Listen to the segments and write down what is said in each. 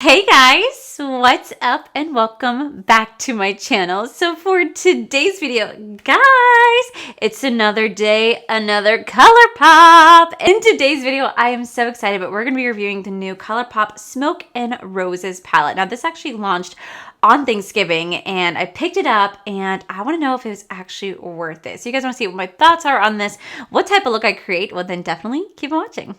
Hey guys, what's up and welcome back to my channel. So for today's video, guys, it's another day, another Colourpop. In today's video, I am so excited, but we're going to be reviewing the new Colourpop Smoke and Roses palette. Now this actually launched on Thanksgiving and I picked it up and I want to know if it was actually worth it. So you guys want to see what my thoughts are on this, what type of look I create, well then definitely keep on watching.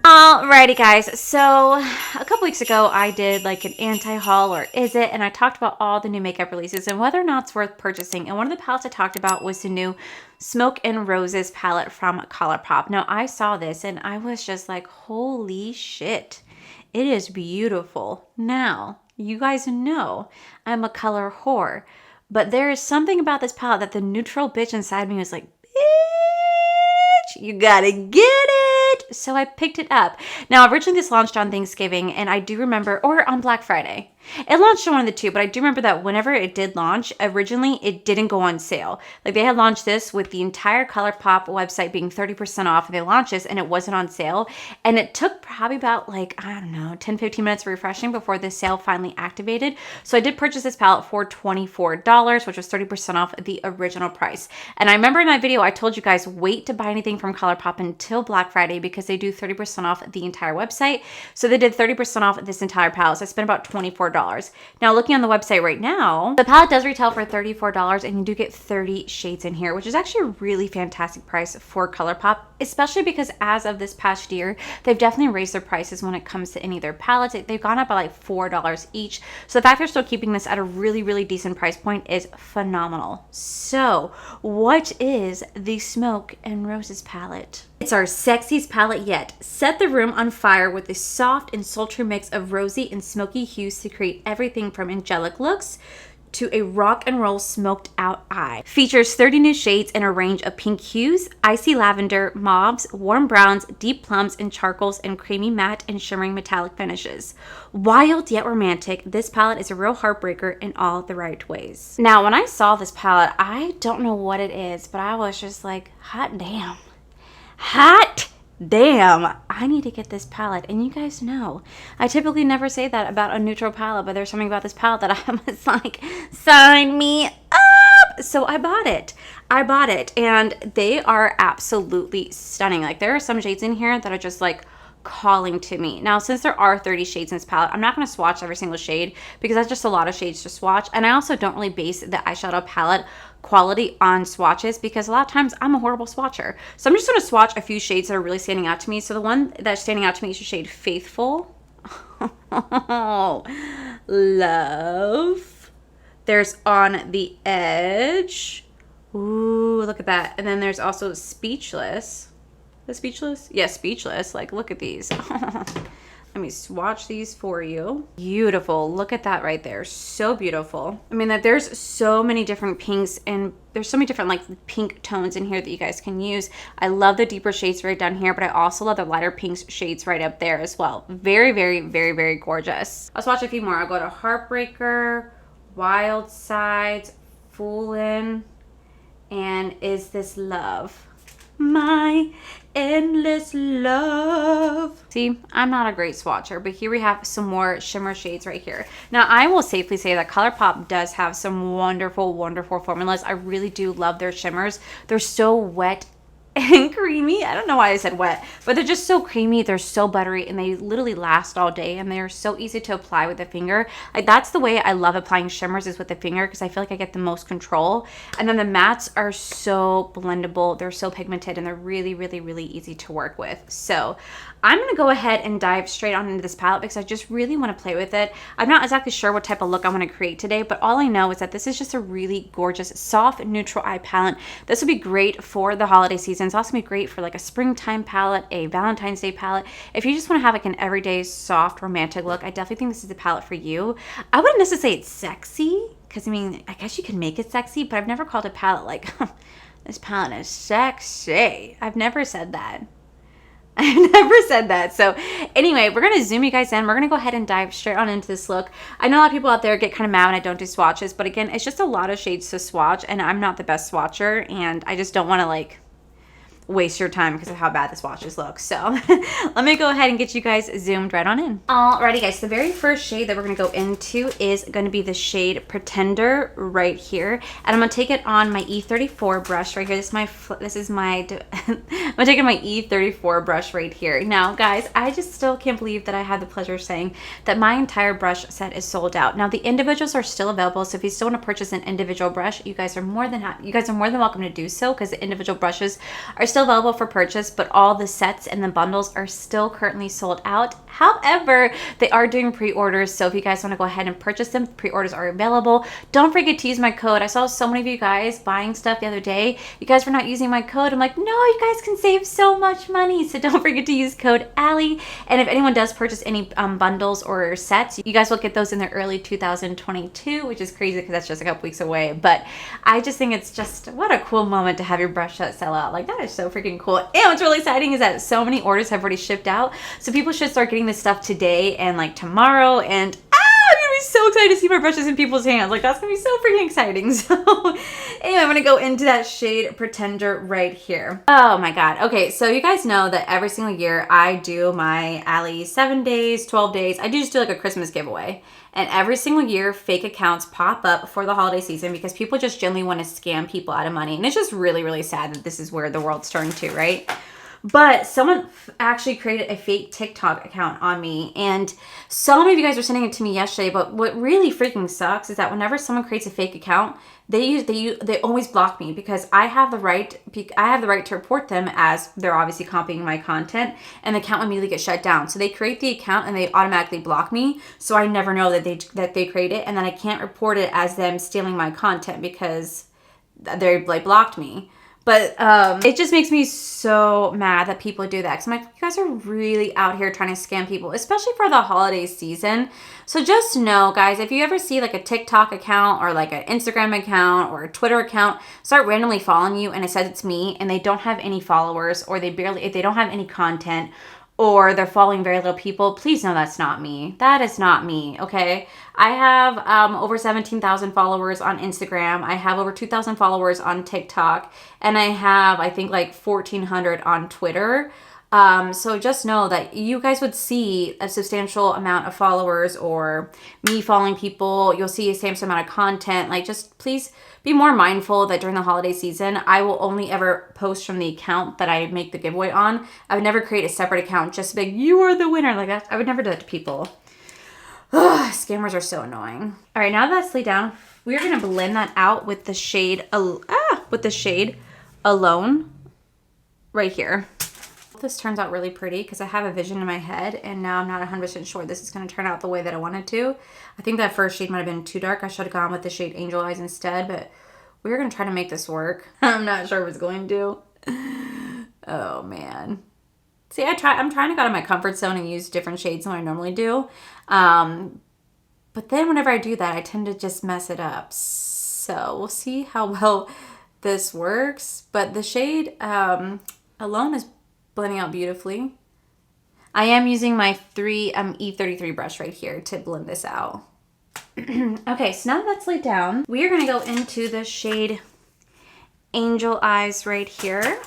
Alrighty guys, so a couple weeks ago I did like an anti-haul or is it, and I talked about all the new makeup releases and whether or not it's worth purchasing, and one of the palettes I talked about was the new Smoke and Roses palette from Colourpop. Now I saw this and I was just like, holy shit, it is beautiful. Now, you guys know I'm a color whore, but there is something about this palette that the neutral bitch inside me was like, bitch, you gotta get it. So I picked it up. Now, originally this launched on Thanksgiving, and I do remember, or on Black Friday. It launched on one of the two, but I do remember that whenever it did launch, originally it didn't go on sale. Like they had launched this with the entire Colourpop website being 30% off, and they launched this and it wasn't on sale. And it took probably about like, I don't know, 10-15 minutes of refreshing before the sale finally activated. So I did purchase this palette for $24, which was 30% off the original price. And I remember in that video, I told you guys, wait to buy anything from Colourpop until Black Friday because they do 30% off the entire website. So they did 30% off this entire palette. So I spent about $24. Now, looking on the website right now, the palette does retail for $34 and you do get 30 shades in here, which is actually a really fantastic price for Colourpop, especially because as of this past year, they've definitely raised their prices when it comes to any of their palettes. They've gone up by like $4 each. So the fact they're still keeping this at a really, really decent price point is phenomenal. So what is the Smoke and Roses palette? It's our sexiest palette yet. Set the room on fire with a soft and sultry mix of rosy and smoky hues to create everything from angelic looks to a rock and roll smoked out eye. Features 30 new shades in a range of pink hues, icy lavender, mauves, warm browns, deep plums, and charcoals, and creamy matte and shimmering metallic finishes. Wild yet romantic, this palette is a real heartbreaker in all the right ways. Now, when I saw this palette, I don't know what it is, but I was just like, hot damn. Hot damn, I need to get this palette. And you guys know, I typically never say that about a neutral palette, but there's something about this palette that I was like, sign me up. So I bought it. And they are absolutely stunning. Like there are some shades in here that are just like calling to me. Now, since there are 30 shades in this palette, I'm not going to swatch every single shade because that's just a lot of shades to swatch. And I also don't really base the eyeshadow palette quality on swatches because a lot of times I'm a horrible swatcher. So I'm just going to swatch a few shades that are really standing out to me. So the one that's standing out to me is the shade Faithful. Love. There's On the Edge. Ooh, look at that. And then there's also Speechless. The Speechless? Yeah, Speechless. Like, look at these. Let me swatch these for you. Beautiful. Look at that right there. So beautiful. I mean, that there's so many different pinks and there's so many different like pink tones in here that you guys can use. I love the deeper shades right down here, but I also love the lighter pink shades right up there as well. Very, very, very, very gorgeous. I'll swatch a few more. I'll go to Heartbreaker, Wild Sides, Foolin', and Is This Love? My endless love. See, I'm not a great swatcher, but here we have some more shimmer shades right here. Now, I will safely say that Colourpop does have some wonderful, wonderful formulas. I really do love their shimmers. They're so wet and creamy. I don't know why I said wet, but they're just so creamy. They're so buttery and they literally last all day and they're so easy to apply with the finger. Like that's the way I love applying shimmers is with the finger because I feel like I get the most control. And then the mattes are so blendable. They're so pigmented and they're really, really, really easy to work with. So I'm going to go ahead and dive straight on into this palette because I just really want to play with it. I'm not exactly sure what type of look I want to create today, but all I know is that this is just a really gorgeous, soft, neutral eye palette. This would be great for the holiday season. It's also be great for like a springtime palette, a Valentine's Day palette. If you just want to have like an everyday, soft, romantic look, I definitely think this is the palette for you. I wouldn't necessarily say it's sexy because I mean, I guess you can make it sexy, but I've never called a palette like, this palette is sexy. I've never said that. I never said that. So anyway, we're going to zoom you guys in. We're going to go ahead and dive straight on into this look. I know a lot of people out there get kind of mad when I don't do swatches, but again, it's just a lot of shades to swatch and I'm not the best swatcher and I just don't want to like waste your time because of how bad the swatches look. So let me go ahead and get you guys zoomed right on in. Alrighty guys, the very first shade that we're gonna go into is gonna be the shade Pretender right here. And I'm gonna take it on my E34 brush right here. This is my I'm taking my E34 brush right here. Now guys, I just still can't believe that I had the pleasure of saying that my entire brush set is sold out. Now the individuals are still available, so if you still want to purchase an individual brush, you guys are more than welcome to do so, because the individual brushes are still available for purchase, but all the sets and the bundles are still currently sold out. However, they are doing pre-orders, so if you guys want to go ahead and purchase them, pre-orders are available. Don't forget to use my code. I saw so many of you guys buying stuff the other day. You guys were not using my code. I'm like, no, you guys can save so much money, so don't forget to use code Allie. And if anyone does purchase any bundles or sets, you guys will get those in the early 2022, which is crazy because that's just a couple weeks away. But I just think it's just, what a cool moment to have your brush set sell out. Like, that is so freaking cool. And what's really exciting is that so many orders have already shipped out, so people should start getting this stuff today and like tomorrow. And I'm gonna be so excited to see my brushes in people's hands. Like, that's gonna be so freaking exciting. So anyway, I'm gonna go into that shade Pretender right here. Oh my god. Okay, so you guys know that every single year I do my Allie 7 days, 12 days. I just do like a Christmas giveaway. And every single year, fake accounts pop up for the holiday season because people just generally want to scam people out of money. And it's just really, really sad that this is where the world's turned to, right? But someone actually created a fake TikTok account on me, and so many of you guys were sending it to me yesterday. But what really freaking sucks is that whenever someone creates a fake account, they always block me, because I have the right to report them, as they're obviously copying my content, and the account immediately gets shut down. So they create the account and they automatically block me, so I never know that they create it, and then I can't report it as them stealing my content because they like blocked me. But it just makes me so mad that people do that. Because I'm like, you guys are really out here trying to scam people, especially for the holiday season. So just know, guys, if you ever see like a TikTok account or like an Instagram account or a Twitter account start randomly following you and it says it's me, and they don't have any followers, or they don't have any content, or they're following very little people, please know that's not me. That is not me, okay? I have over 17,000 followers on Instagram. I have over 2,000 followers on TikTok. And I have, I think, like 1,400 on Twitter. So just know that you guys would see a substantial amount of followers or me following people. You'll see a same amount of content. Like, just please be more mindful that during the holiday season, I will only ever post from the account that I make the giveaway on. I would never create a separate account just to be like, you are the winner. Like, that, I would never do that to people. Ugh, scammers are so annoying. All right, now that's laid down, we're gonna blend that out with the shade, Alone right here. This turns out really pretty because I have a vision in my head, and now I'm not 100% sure this is going to turn out the way that I wanted to. I think that first shade might have been too dark. I should have gone with the shade Angel Eyes instead, but we're going to try to make this work. I'm not sure if it's going to. Oh, man. See, I'm trying to go out of my comfort zone and use different shades than I normally do. But then whenever I do that, I tend to just mess it up. So we'll see how well this works. But the shade Alone is blending out beautifully. I am using my E33 brush right here to blend this out. Okay, so now that that's laid down, we are going to go into the shade Angel Eyes right here.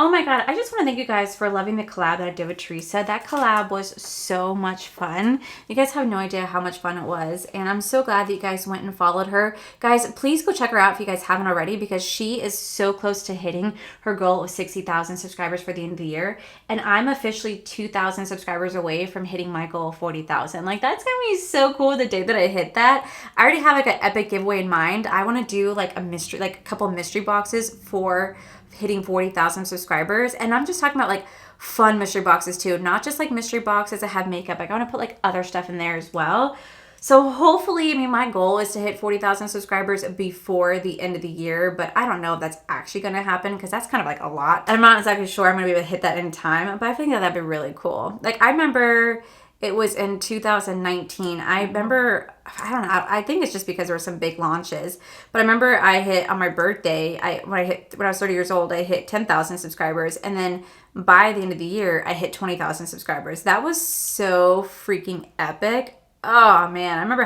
Oh my god, I just want to thank you guys for loving the collab that I did with Teresa. That collab was so much fun. You guys have no idea how much fun it was, and I'm so glad that you guys went and followed her. Guys, please go check her out if you guys haven't already, because she is so close to hitting her goal of 60,000 subscribers for the end of the year, and I'm officially 2,000 subscribers away from hitting my goal of 40,000. Like, that's gonna be so cool the day that I hit that. I already have like an epic giveaway in mind. I want to do like a couple of mystery boxes for hitting 40,000 subscribers, and I'm just talking about like fun mystery boxes too, not just like mystery boxes that have makeup. Like, I want to put like other stuff in there as well. So hopefully, I mean, my goal is to hit 40,000 subscribers before the end of the year, but I don't know if that's actually going to happen, because that's kind of like a lot. I'm not exactly sure I'm going to be able to hit that in time, but I think that that'd be really cool. Like, I remember it was in 2019. I remember, I don't know, I think it's just because there were some big launches. But I remember I hit, on my birthday, when I was 30 years old, I hit 10,000 subscribers. And then by the end of the year, I hit 20,000 subscribers. That was so freaking epic. Oh man, I remember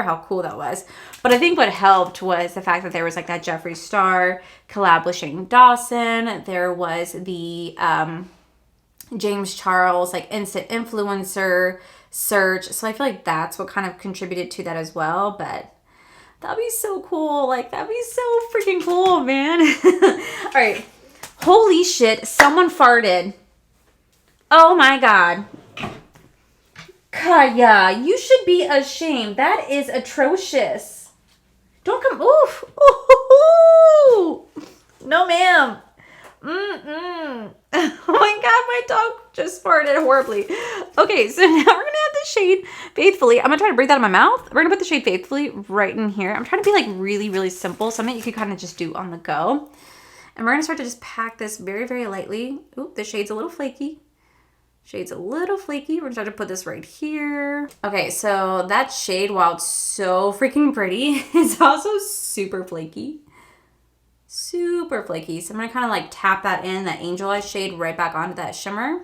how cool that was. But I think what helped was the fact that there was like that Jeffree Star collab with Shane Dawson. There was the James Charles like instant influencer search. So I feel like that's what kind of contributed to that as well. But that'd be so cool. Like that'd be so freaking cool, man. All right. Holy shit, someone farted. Oh my god. Kaya, you should be ashamed. That is atrocious. Don't come. Oof. Ooh. No, ma'am. Mm-mm. Oh my god, my dog just farted horribly. Okay, so now we're gonna have the shade Faithfully. I'm gonna try to breathe that in my mouth. We're gonna put the shade Faithfully right in here. I'm trying to be like really, really simple, something you can kind of just do on the go. And we're gonna start to just pack this very, very lightly. Oop, the shade's a little flaky. Shade's a little flaky. We're gonna start to put this right here. Okay, so that shade, while it's so freaking pretty, is also super flaky. Super flaky. So I'm gonna kind of like tap that in, that Angel Eyes shade right back onto that shimmer.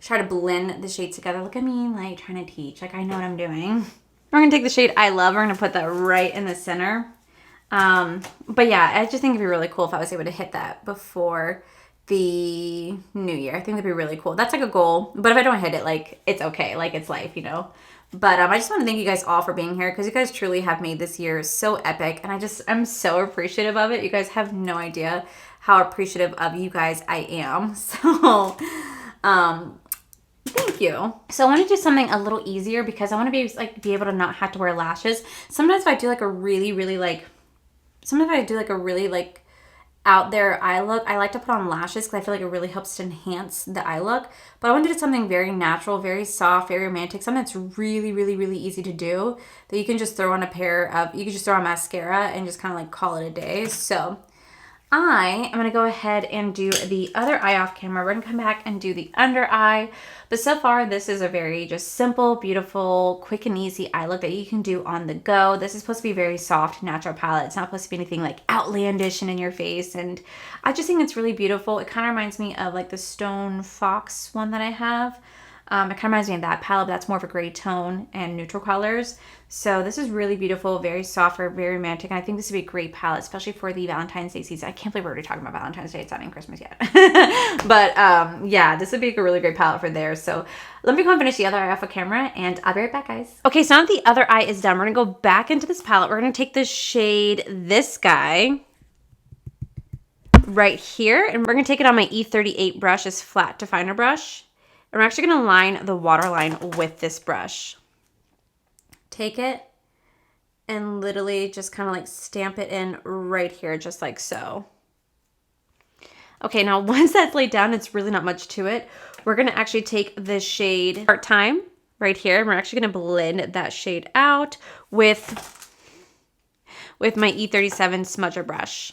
Try to blend the shades together. Look at me like trying to teach. Like I know what I'm doing. We're gonna take the shade I Love. We're gonna put that right in the center. But yeah, I just think it'd be really cool if I was able to hit that before the new year. I think that'd be really cool. That's like a goal. But if I don't hit it, like it's okay. Like it's life, you know. But I just want to thank you guys all for being here because you guys truly have made this year so epic. And I'm so appreciative of it. You guys have no idea how appreciative of you guys I am. So, thank you. So I want to do something a little easier because I want to be able to not have to wear lashes. Sometimes if I do like a really, really like, out there eye look, I like to put on lashes because I feel like it really helps to enhance the eye look. But I want to do something very natural, very soft, very romantic, something that's really, really, really easy to do that you can just throw on you can just throw on mascara and just kind of like call it a day. So I am going to go ahead and do the other eye off camera. We're going to come back and do the under eye. But so far, this is a very just simple, beautiful, quick and easy eye look that you can do on the go. This is supposed to be a very soft, natural palette. It's not supposed to be anything like outlandish and in your face. And I just think it's really beautiful. It kind of reminds me of like the Stone Fox one that I have. It kind of reminds me of that palette, but that's more of a gray tone and neutral colors. So this is really beautiful, very soft, very romantic. And I think this would be a great palette, especially for the Valentine's Day season. I can't believe we're already talking about Valentine's Day. It's not even Christmas yet. But yeah, this would be a really great palette for there. So let me go and finish the other eye off of camera and I'll be right back, guys. Okay, so now that the other eye is done, we're gonna go back into this palette. We're gonna take the shade, this guy, right here. And we're gonna take it on my E38 brush, this flat definer brush. And we're actually going to line the waterline with this brush. Take it and literally just kind of like stamp it in right here, just like so. Okay, now once that's laid down, it's really not much to it. We're going to actually take the shade Part-Time right here, and we're actually going to blend that shade out with my E37 smudger brush.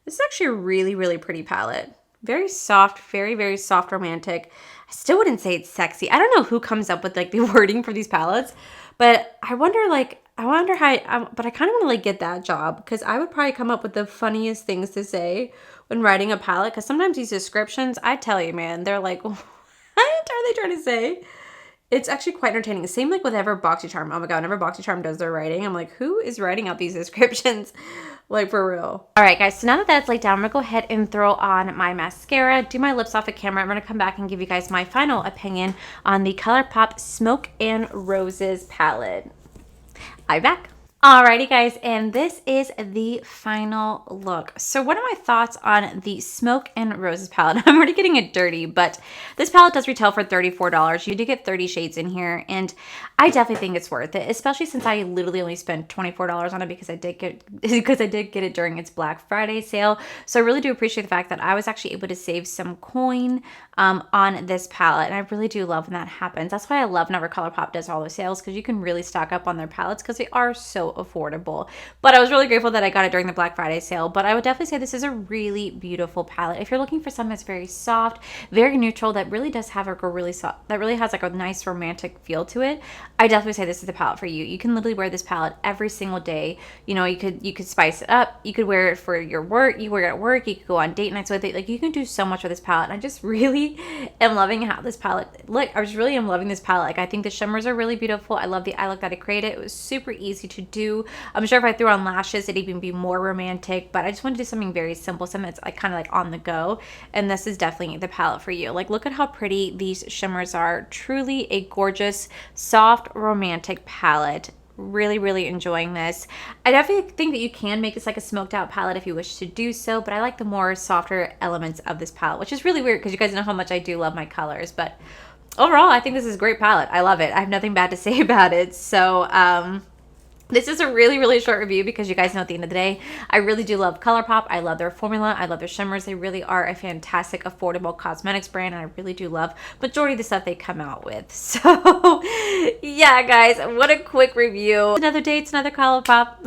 This is actually a really, really pretty palette. Very soft, very, very soft, romantic. I still wouldn't say it's sexy. I don't know who comes up with like the wording for these palettes, but I wonder how, but I kind of want to like get that job because I would probably come up with the funniest things to say when writing a palette because sometimes these descriptions, I tell you, man, they're like, what are they trying to say? It's actually quite entertaining. Same like with BoxyCharm. Oh my god, whenever BoxyCharm does their writing, I'm like, who is writing out these descriptions? Like for real. All right, guys, so now that that's laid down, I'm gonna go ahead and throw on my mascara, do my lips off the camera. I'm gonna come back and give you guys my final opinion on the Colourpop Smoke and Roses palette. I'm back. Alrighty guys, and this is the final look. So what are my thoughts on the Smoke and Roses palette? I'm already getting it dirty, but this palette does retail for $34. You do get 30 shades in here, and I definitely think it's worth it, especially since I literally only spent $24 on it because I did get it during its Black Friday sale. So I really do appreciate the fact that I was actually able to save some coin on this palette, and I really do love when that happens. That's why I love whenever Colourpop does all the sales because you can really stock up on their palettes because they are so affordable. But I was really grateful that I got it during the Black Friday sale. But I would definitely say this is a really beautiful palette. If you're looking for something that's very soft, very neutral, that really does have like a really soft, that really has like a nice romantic feel to it, I definitely say this is the palette for you. You can literally wear this palette every single day. You know, you could spice it up. You could wear it for your work. You wear it at work. You could go on date nights with it. Like, you can do so much with this palette. And I just really am loving how this palette look. I just really am loving this palette. Like, I think the shimmers are really beautiful. I love the eye look that I created. It was super easy to do. I'm sure if I threw on lashes, it'd even be more romantic. But I just wanted to do something very simple, something that's like kind of like on the go. And this is definitely the palette for you. Like, look at how pretty these shimmers are. Truly a gorgeous, soft, romantic palette. Really, really enjoying this. I definitely think that you can make this like a smoked out palette if you wish to do so, but I like the more softer elements of this palette, which is really weird because you guys know how much I do love my colors. But overall, I think this is a great palette. I love it. I have nothing bad to say about it. So this is a really, really short review because you guys know at the end of the day, I really do love Colourpop. I love their formula. I love their shimmers. They really are a fantastic, affordable cosmetics brand. And I really do love majority of the stuff they come out with. So yeah, guys, what a quick review. Another day, it's another Colourpop.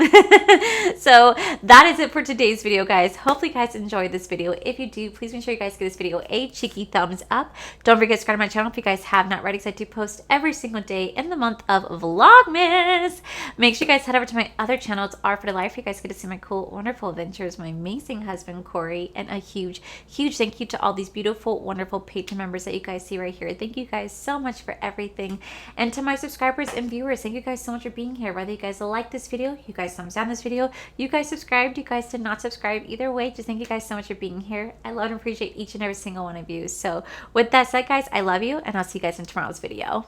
So that is it for today's video, guys. Hopefully you guys enjoyed this video. If you do, please make sure you guys give this video a cheeky thumbs up. Don't forget to subscribe to my channel if you guys have not already, because I do post every single day in the month of Vlogmas. Make sure you guys head over to my other channel. It's R for the Life. You guys get to see my cool, wonderful adventures, my amazing husband, Corey, and a huge, huge thank you to all these beautiful, wonderful Patreon members that you guys see right here. Thank you guys so much for everything. And to my subscribers and viewers, thank you guys so much for being here. Whether you guys like this video, you guys thumbs down this video, you guys subscribed, you guys did not subscribe, either way, just thank you guys so much for being here. I love and appreciate each and every single one of you. So with that said, guys, I love you, and I'll see you guys in tomorrow's video.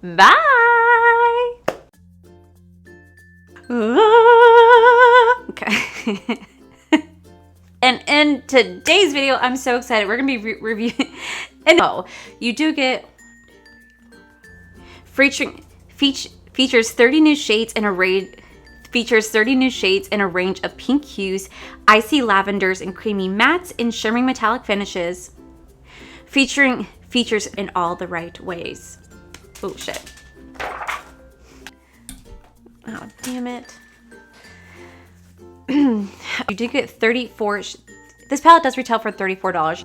Bye! Okay. And in today's video, I'm so excited. We're gonna be reviewing. And no, you do get features 30 new shades in a range. Features 30 new shades in a range of pink hues, icy lavenders, and creamy mattes in shimmering metallic finishes. Features in all the right ways. Oh shit. Oh, damn it. You do get 34. This palette does retail for $34.